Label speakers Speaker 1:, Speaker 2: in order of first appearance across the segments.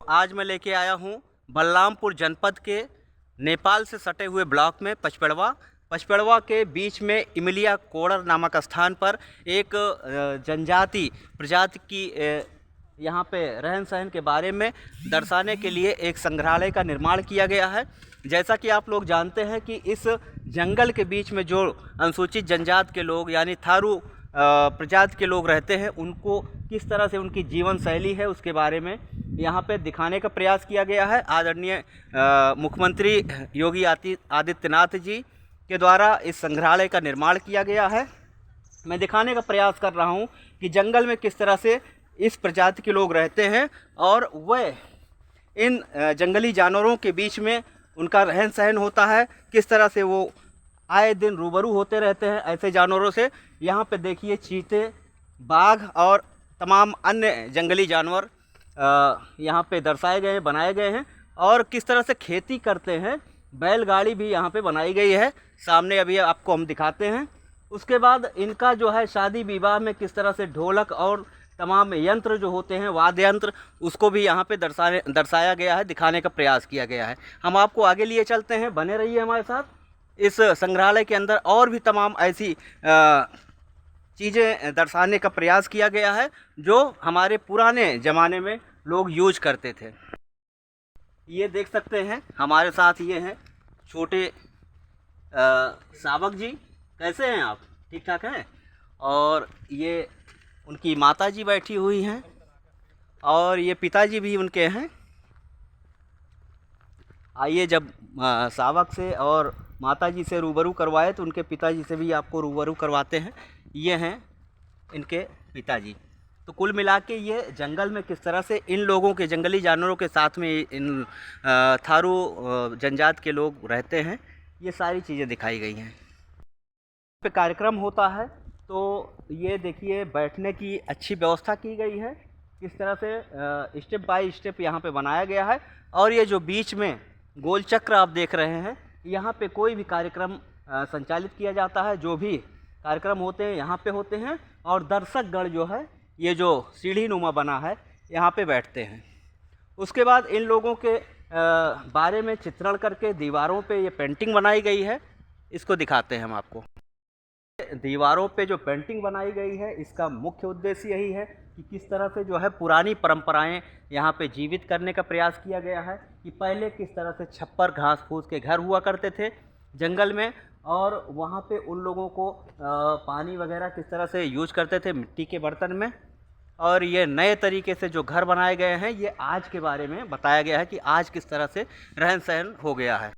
Speaker 1: आज मैं लेके आया हूँ बलरामपुर जनपद के नेपाल से सटे हुए ब्लॉक में पचपेड़वा के बीच में इमलिया कोड़र नामक स्थान पर एक जनजाति प्रजाति की यहाँ पे रहन सहन के बारे में दर्शाने के लिए एक संग्रहालय का निर्माण किया गया है। जैसा कि आप लोग जानते हैं कि इस जंगल के बीच में जो अनुसूचित जनजाति के लोग यानी थारू प्रजाति के लोग रहते हैं, उनको किस तरह से उनकी जीवन शैली है उसके बारे में यहाँ पे दिखाने का प्रयास किया गया है। आदरणीय मुख्यमंत्री योगी आदित्यनाथ जी के द्वारा इस संग्रहालय का निर्माण किया गया है। मैं दिखाने का प्रयास कर रहा हूँ कि जंगल में किस तरह से इस प्रजाति के लोग रहते हैं और वह इन जंगली जानवरों के बीच में उनका रहन सहन होता है, किस तरह से वो आए दिन रूबरू होते रहते हैं ऐसे जानवरों से। यहाँ पे देखिए चीते, बाघ और तमाम अन्य जंगली जानवर यहाँ पे दर्शाए गए हैं, बनाए गए हैं और किस तरह से खेती करते हैं। बैलगाड़ी भी यहाँ पे बनाई गई है, सामने अभी आपको हम दिखाते हैं। उसके बाद इनका जो है शादी विवाह में किस तरह से ढोलक और तमाम यंत्र जो होते हैं, वाद्य यंत्र, उसको भी यहाँ पे दर्शाया गया है, दिखाने का प्रयास किया गया है। हम आपको आगे लिए चलते हैं, बने रहिए हमारे साथ। इस संग्रहालय के अंदर और भी तमाम ऐसी चीज़ें दर्शाने का प्रयास किया गया है जो हमारे पुराने ज़माने में लोग यूज करते थे। ये देख सकते हैं हमारे साथ ये हैं छोटे सावक जी। कैसे हैं आप? ठीक ठाक हैं? और ये उनकी माता जी बैठी हुई हैं और ये पिताजी भी उनके हैं। आइए, जब सावक से और माताजी से रूबरू करवाए तो उनके पिताजी से भी आपको रूबरू करवाते हैं। ये हैं इनके पिताजी। तो कुल मिला के ये जंगल में किस तरह से इन लोगों के, जंगली जानवरों के साथ में इन थारू जनजाति के लोग रहते हैं, ये सारी चीज़ें दिखाई गई हैं। पे कार्यक्रम होता है तो ये देखिए बैठने की अच्छी व्यवस्था की गई है, किस तरह से स्टेप बाय स्टेप यहाँ पे बनाया गया है। और ये जो बीच में गोल चक्र आप देख रहे हैं, यहाँ पे कोई भी कार्यक्रम संचालित किया जाता है, जो भी कार्यक्रम होते हैं यहाँ पे होते हैं और दर्शकगण जो है ये जो सीढ़ी नुमा बना है यहाँ पे बैठते हैं। उसके बाद इन लोगों के बारे में चित्रण करके दीवारों पे ये पेंटिंग बनाई गई है, इसको दिखाते हैं हम आपको। दीवारों पे जो पेंटिंग बनाई गई है इसका मुख्य उद्देश्य यही है कि किस तरह से जो है पुरानी परंपराएं यहाँ पे जीवित करने का प्रयास किया गया है कि पहले किस तरह से छप्पर घास फूस के घर हुआ करते थे जंगल में, और वहाँ पे उन लोगों को पानी वगैरह किस तरह से यूज करते थे मिट्टी के बर्तन में। और ये नए तरीके से जो घर बनाए गए हैं, ये आज के बारे में बताया गया है कि आज किस तरह से रहन सहन हो गया है।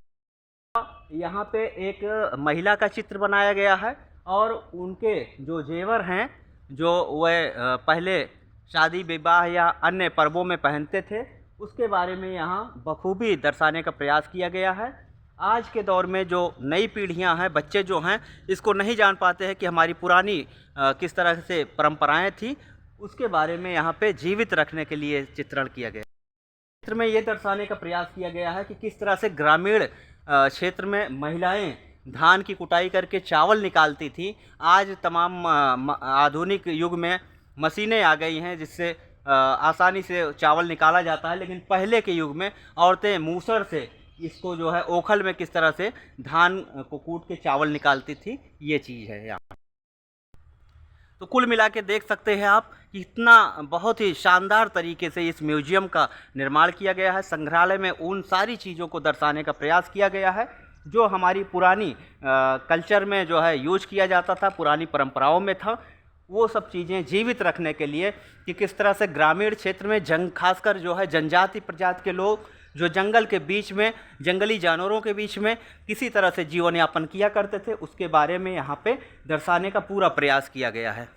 Speaker 1: यहाँ पे एक महिला का चित्र बनाया गया है और उनके जो जेवर हैं, जो वह पहले शादी विवाह या अन्य पर्वों में पहनते थे, उसके बारे में यहाँ बखूबी दर्शाने का प्रयास किया गया है। आज के दौर में जो नई पीढ़ियाँ हैं, बच्चे जो हैं, इसको नहीं जान पाते हैं कि हमारी पुरानी किस तरह से परंपराएं थी, उसके बारे में यहाँ पे जीवित रखने के लिए चित्रण किया गया। चित्र में ये दर्शाने का प्रयास किया गया है कि किस तरह से ग्रामीण क्षेत्र में महिलाएं धान की कुटाई करके चावल निकालती थी। आज तमाम आधुनिक युग में मशीनें आ गई हैं जिससे आसानी से चावल निकाला जाता है, लेकिन पहले के युग में औरतें मूसर से इसको जो है ओखल में किस तरह से धान को कूट के चावल निकालती थी, ये चीज़ है यहाँ। तो कुल मिला के देख सकते हैं आप कि इतना बहुत ही शानदार तरीके से इस म्यूजियम का निर्माण किया गया है। संग्रहालय में उन सारी चीज़ों को दर्शाने का प्रयास किया गया है जो हमारी पुरानी कल्चर में जो है यूज किया जाता था, पुरानी परंपराओं में था। वो सब चीज़ें जीवित रखने के लिए कि किस तरह से ग्रामीण क्षेत्र में खासकर जो है जनजाति प्रजाति के लोग जो जंगल के बीच में, जंगली जानवरों के बीच में किसी तरह से जीवन यापन किया करते थे, उसके बारे में यहाँ पे दर्शाने का पूरा प्रयास किया गया है।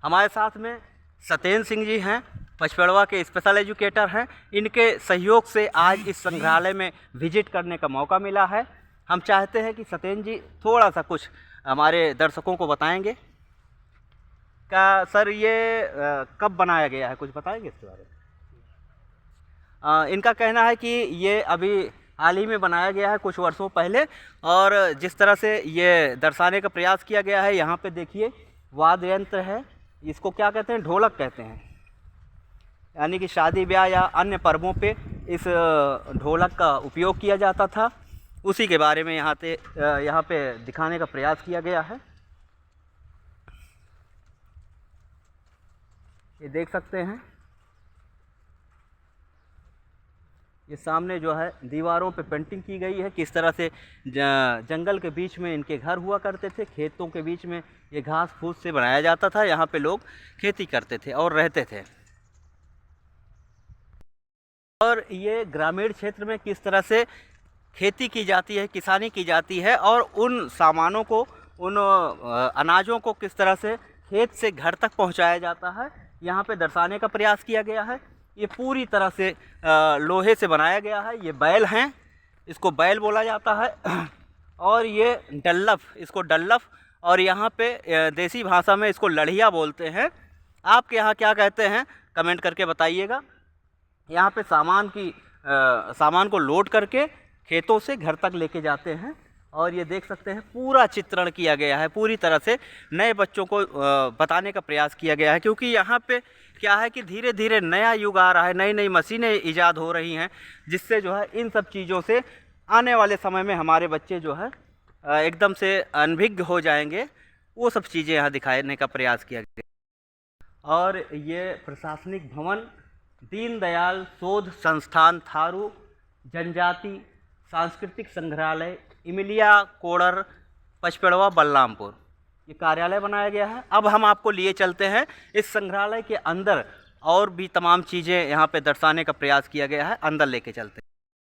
Speaker 1: हमारे साथ में सत्येंद्र सिंह जी हैं, पचपेड़वा के स्पेशल एजुकेटर हैं। इनके सहयोग से आज इस संग्रहालय में विजिट करने का मौका मिला है। हम चाहते हैं कि सत्येंद्र जी थोड़ा सा कुछ हमारे दर्शकों को बताएंगे। क्या सर ये कब बनाया गया है, कुछ बताएंगे इसके बारे में? इनका कहना है कि ये अभी हाल ही में बनाया गया है, कुछ वर्षों पहले, और जिस तरह से ये दर्शाने का प्रयास किया गया है, यहाँ पे देखिए वाद्य यंत्र है, इसको क्या कहते हैं, ढोलक कहते हैं। यानी कि शादी ब्याह या अन्य पर्वों पे इस ढोलक का उपयोग किया जाता था, उसी के बारे में यहाँ पे दिखाने का प्रयास किया गया है। ये देख सकते हैं, ये सामने जो है दीवारों पे पेंटिंग की गई है, किस तरह से जंगल के बीच में इनके घर हुआ करते थे, खेतों के बीच में ये घास फूस से बनाया जाता था, यहाँ पे लोग खेती करते थे और रहते थे। और ये ग्रामीण क्षेत्र में किस तरह से खेती की जाती है, किसानी की जाती है, और उन सामानों को, उन अनाजों को किस तरह से खेत से घर तक पहुंचाया जाता है, यहाँ पे दर्शाने का प्रयास किया गया है। ये पूरी तरह से लोहे से बनाया गया है। ये बैल हैं, इसको बैल बोला जाता है, और ये डल्लफ, इसको डल्लफ, और यहाँ पे देसी भाषा में इसको लड़िया बोलते हैं। आपके यहाँ क्या कहते हैं कमेंट करके बताइएगा। यहाँ पे सामान को लोड करके खेतों से घर तक लेके जाते हैं, और ये देख सकते हैं पूरा चित्रण किया गया है, पूरी तरह से नए बच्चों को बताने का प्रयास किया गया है। क्योंकि यहाँ पे क्या है कि धीरे धीरे नया युग आ रहा है, नई नई मशीनें ईजाद हो रही हैं, जिससे जो है इन सब चीज़ों से आने वाले समय में हमारे बच्चे जो है एकदम से अनभिज्ञ हो जाएंगे। वो सब चीज़ें यहाँ दिखाने का प्रयास किया गया। और ये प्रशासनिक भवन दीनदयाल शोध संस्थान थारू जनजाति सांस्कृतिक संग्रहालय इमिलिया कोडर पचपेड़वा बलरामपुर, ये कार्यालय बनाया गया है। अब हम आपको लिए चलते हैं इस संग्रहालय के अंदर, और भी तमाम चीज़ें यहाँ पे दर्शाने का प्रयास किया गया है, अंदर लेके चलते हैं।